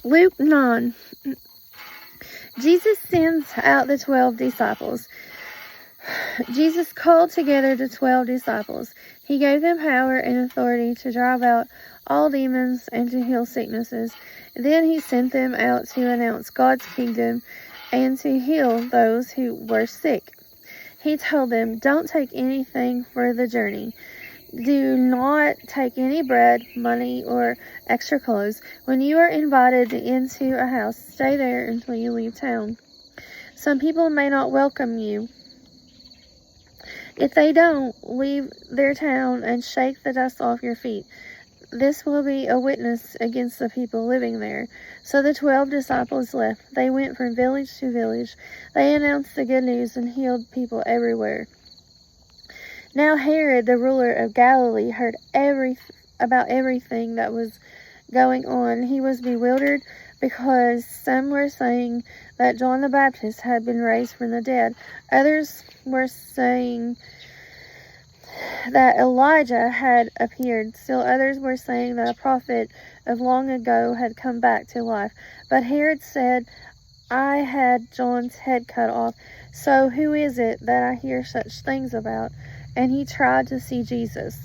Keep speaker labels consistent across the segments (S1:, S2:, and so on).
S1: Luke 9. Jesus sends out the 12 disciples. Jesus called together the 12 disciples. He gave them power and authority to drive out all demons and to heal sicknesses. Then he sent them out to announce God's kingdom and to heal those who were sick. He told them, "Don't take anything for the journey. Do not take any bread, money, or extra clothes. When you are invited into a house, stay there until you leave town. Some people may not welcome you. If they don't, leave their town and shake the dust off your feet. This will be a witness against the people living there." So the 12 disciples left. They went from village to village. They announced the good news and healed people everywhere. Now Herod, the ruler of Galilee, heard about everything that was going on. He was bewildered because some were saying that John the Baptist had been raised from the dead. Others were saying that Elijah had appeared. Still others were saying that a prophet of long ago had come back to life. But Herod said, "I had John's head cut off, so who is it that I hear such things about?" And he tried to see Jesus.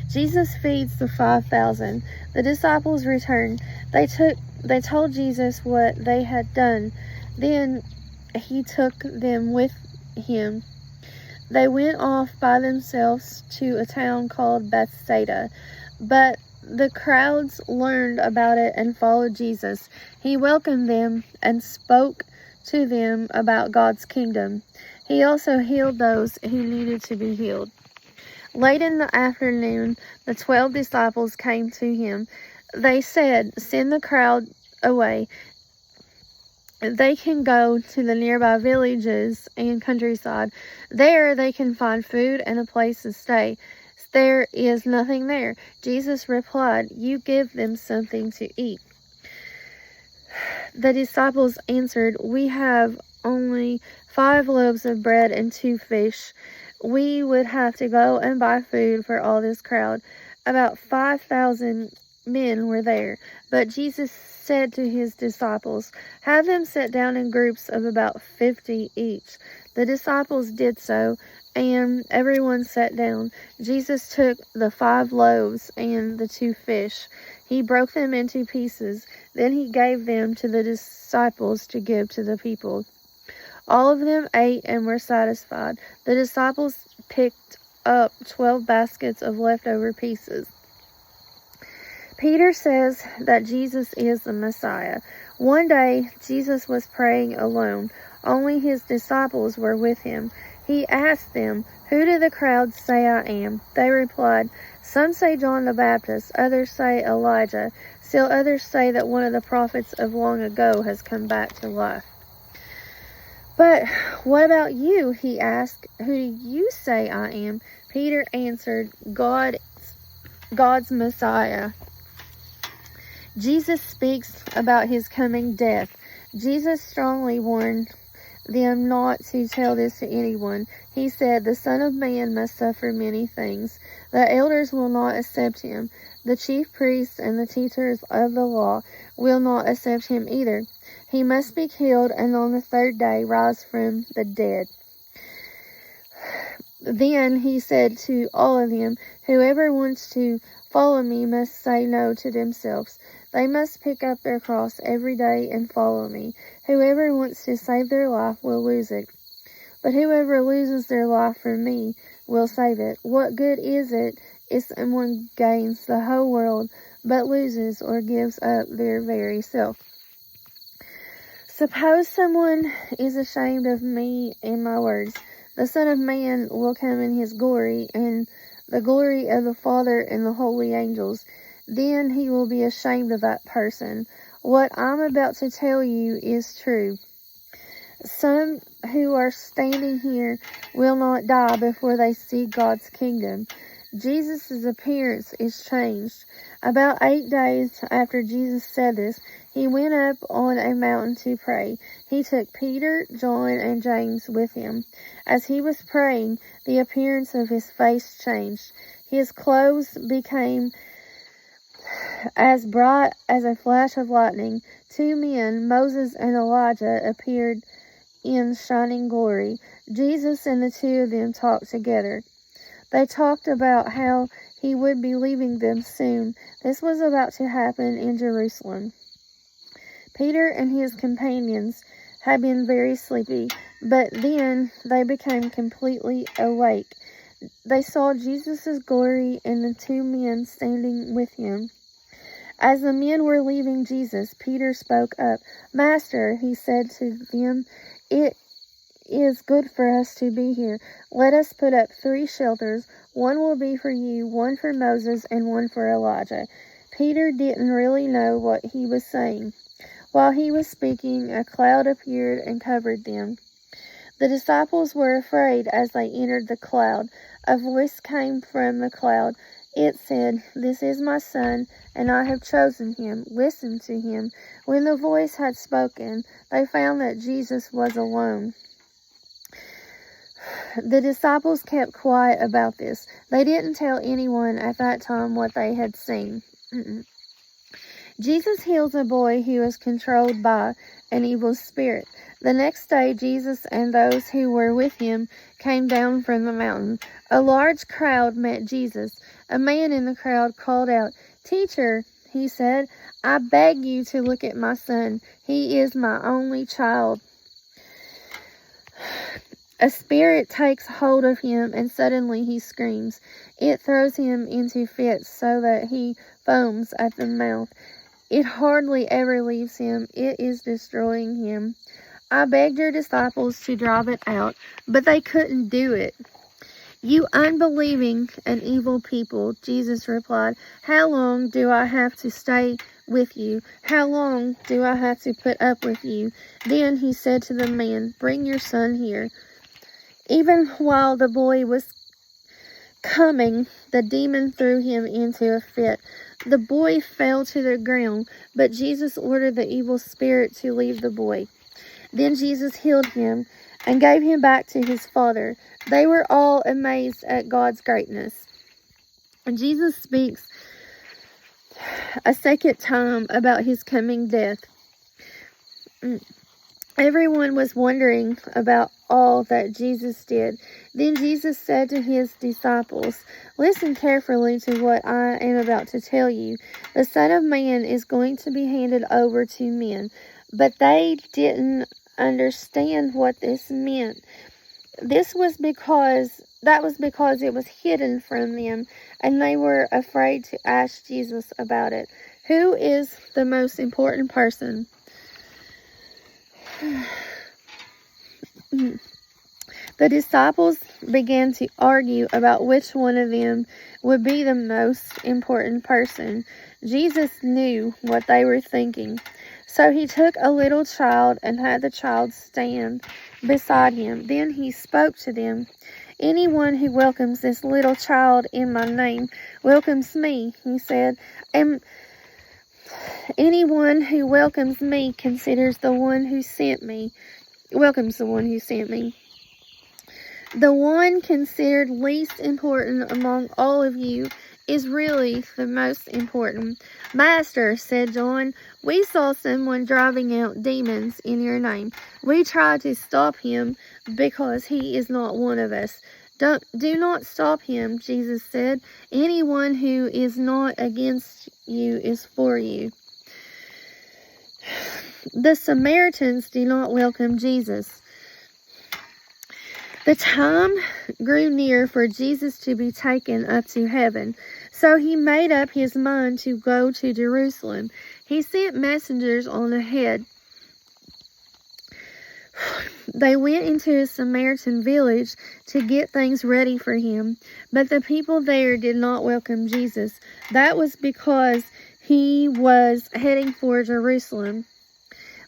S1: Jesus feeds the 5,000. The disciples returned. They told Jesus what they had done. Then he took them with him. They went off by themselves to a town called Bethsaida, but the crowds learned about it and followed Jesus. He welcomed them and spoke to them about God's kingdom. He also healed those who needed to be healed. Late in the afternoon, the 12 disciples came to him. They said, "Send the crowd away. They can go to the nearby villages and countryside. There they can find food and a place to stay. There is nothing there." Jesus replied, "You give them something to eat." The disciples answered, "We have only 5 loaves of bread and 2 fish. We would have to go and buy food for all this crowd." About 5,000 men were there. But Jesus said to his disciples, "Have them sit down in groups of about 50 each." The disciples did so, and everyone sat down. Jesus took the 5 loaves and the 2 fish. He broke them into pieces. Then he gave them to the disciples to give to the people. All of them ate and were satisfied. The disciples picked up 12 baskets of leftover pieces. Peter says that Jesus is the Messiah. One day, Jesus was praying alone. Only his disciples were with him. He asked them, "Who do the crowds say I am?" They replied, "Some say John the Baptist, others say Elijah, still others say that one of the prophets of long ago has come back to life." "But what about you?" he asked. "Who do you say I am?" Peter answered, God's Messiah." Jesus speaks about his coming death. Jesus strongly warned them not to tell this to anyone. He said, "The Son of Man must suffer many things. The elders will not accept him. The chief priests and the teachers of the law will not accept him either. He must be killed and on the 3rd day rise from the dead." Then he said to all of them, "Whoever wants to follow me must say no to themselves. They must pick up their cross every day and follow me. Whoever wants to save their life will lose it. But whoever loses their life for me will save it. What good is it if someone gains the whole world but loses or gives up their very self? Suppose someone is ashamed of me and my words. The Son of Man will come in his glory and the glory of the Father and the holy angels. Then he will be ashamed of that person. What I'm about to tell you is true. Some who are standing here will not die before they see God's kingdom." Jesus' appearance is changed. About 8 days after Jesus said this, he went up on a mountain to pray. He took Peter, John, and James with him. As he was praying, the appearance of his face changed. His clothes became as bright as a flash of lightning. Two men, Moses and Elijah, appeared in shining glory. Jesus and the two of them talked together. They talked about how he would be leaving them soon. This was about to happen in Jerusalem. Peter and his companions had been very sleepy, but then they became completely awake. They saw Jesus' glory and the two men standing with him. As the men were leaving Jesus, Peter spoke up. "Master," he said to them, "it is good for us to be here. Let us put up 3 shelters. One will be for you, one for Moses, and one for Elijah." Peter didn't really know what he was saying. While he was speaking, a cloud appeared and covered them. The disciples were afraid as they entered the cloud. A voice came from the cloud. It said, "This is my son, and I have chosen him. Listen to him." When the voice had spoken, they found that Jesus was alone. The disciples kept quiet about this. They didn't tell anyone at that time what they had seen. Jesus heals a boy who is controlled by an evil spirit. The next day, Jesus and those who were with him came down from the mountain. A large crowd met Jesus. A man in the crowd called out, "Teacher," he said, "I beg you to look at my son. He is my only child. A spirit takes hold of him, and suddenly he screams. It throws him into fits so that he foams at the mouth. It hardly ever leaves him. It is destroying him. I begged your disciples to drive it out, but they couldn't do it." "You unbelieving and evil people," Jesus replied, "how long do I have to stay with you? How long do I have to put up with you?" Then he said to the man, "Bring your son here." Even while the boy was coming, the demon threw him into a fit. The boy fell to the ground, but Jesus ordered the evil spirit to leave the boy. Then Jesus healed him and gave him back to his father. They were all amazed at God's greatness. And Jesus speaks a second time about his coming death. Everyone was wondering about all that Jesus did. Then Jesus said to his disciples, "Listen carefully to what I am about to tell you. The Son of Man is going to be handed over to men." But they didn't understand what this meant. That was because it was hidden from them, and they were afraid to ask Jesus about it. Who is the most important person? The disciples began to argue about which one of them would be the most important person. Jesus knew what they were thinking. So he took a little child and had the child stand beside him. Then he spoke to them. "Anyone who welcomes this little child in my name welcomes me," he said. "And anyone who welcomes me considers the one who sent me. Welcomes the one who sent me. The one considered least important among all of you is really the most important." "Master," said John, "we saw someone driving out demons in your name. We tried to stop him because he is not one of us." Do not stop him," Jesus said. "Anyone who is not against you is for you." The Samaritans do not welcome Jesus. The time grew near for Jesus to be taken up to heaven, so he made up his mind to go to Jerusalem. He sent messengers on ahead. They went into a Samaritan village to get things ready for him, but the people there did not welcome Jesus. That was because he was heading for Jerusalem.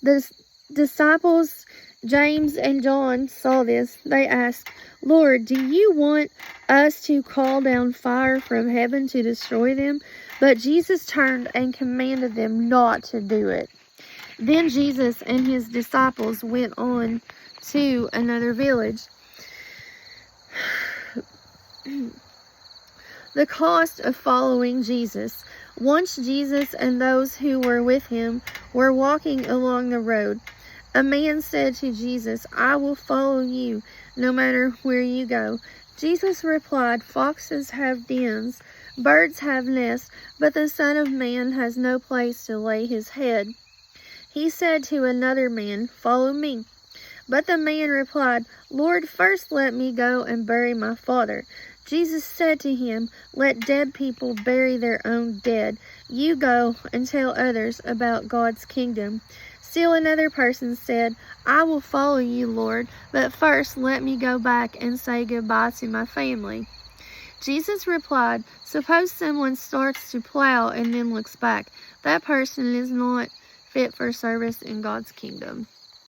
S1: The disciples James and John saw this. They asked, "Lord, do you want us to call down fire from heaven to destroy them?" But Jesus turned and commanded them not to do it. Then Jesus and his disciples went on to another village. The cost of following Jesus. Once Jesus and those who were with him were walking along the road. A man said to Jesus, "I will follow you, no matter where you go." Jesus replied, "Foxes have dens, birds have nests, but the Son of Man has no place to lay his head." He said to another man, "Follow me." But the man replied, "Lord, first let me go and bury my father." Jesus said to him, "Let dead people bury their own dead. You go and tell others about God's kingdom." Still another person said, "I will follow you, Lord, but first let me go back and say goodbye to my family." Jesus replied, "Suppose someone starts to plow and then looks back. That person is not fit for service in God's kingdom."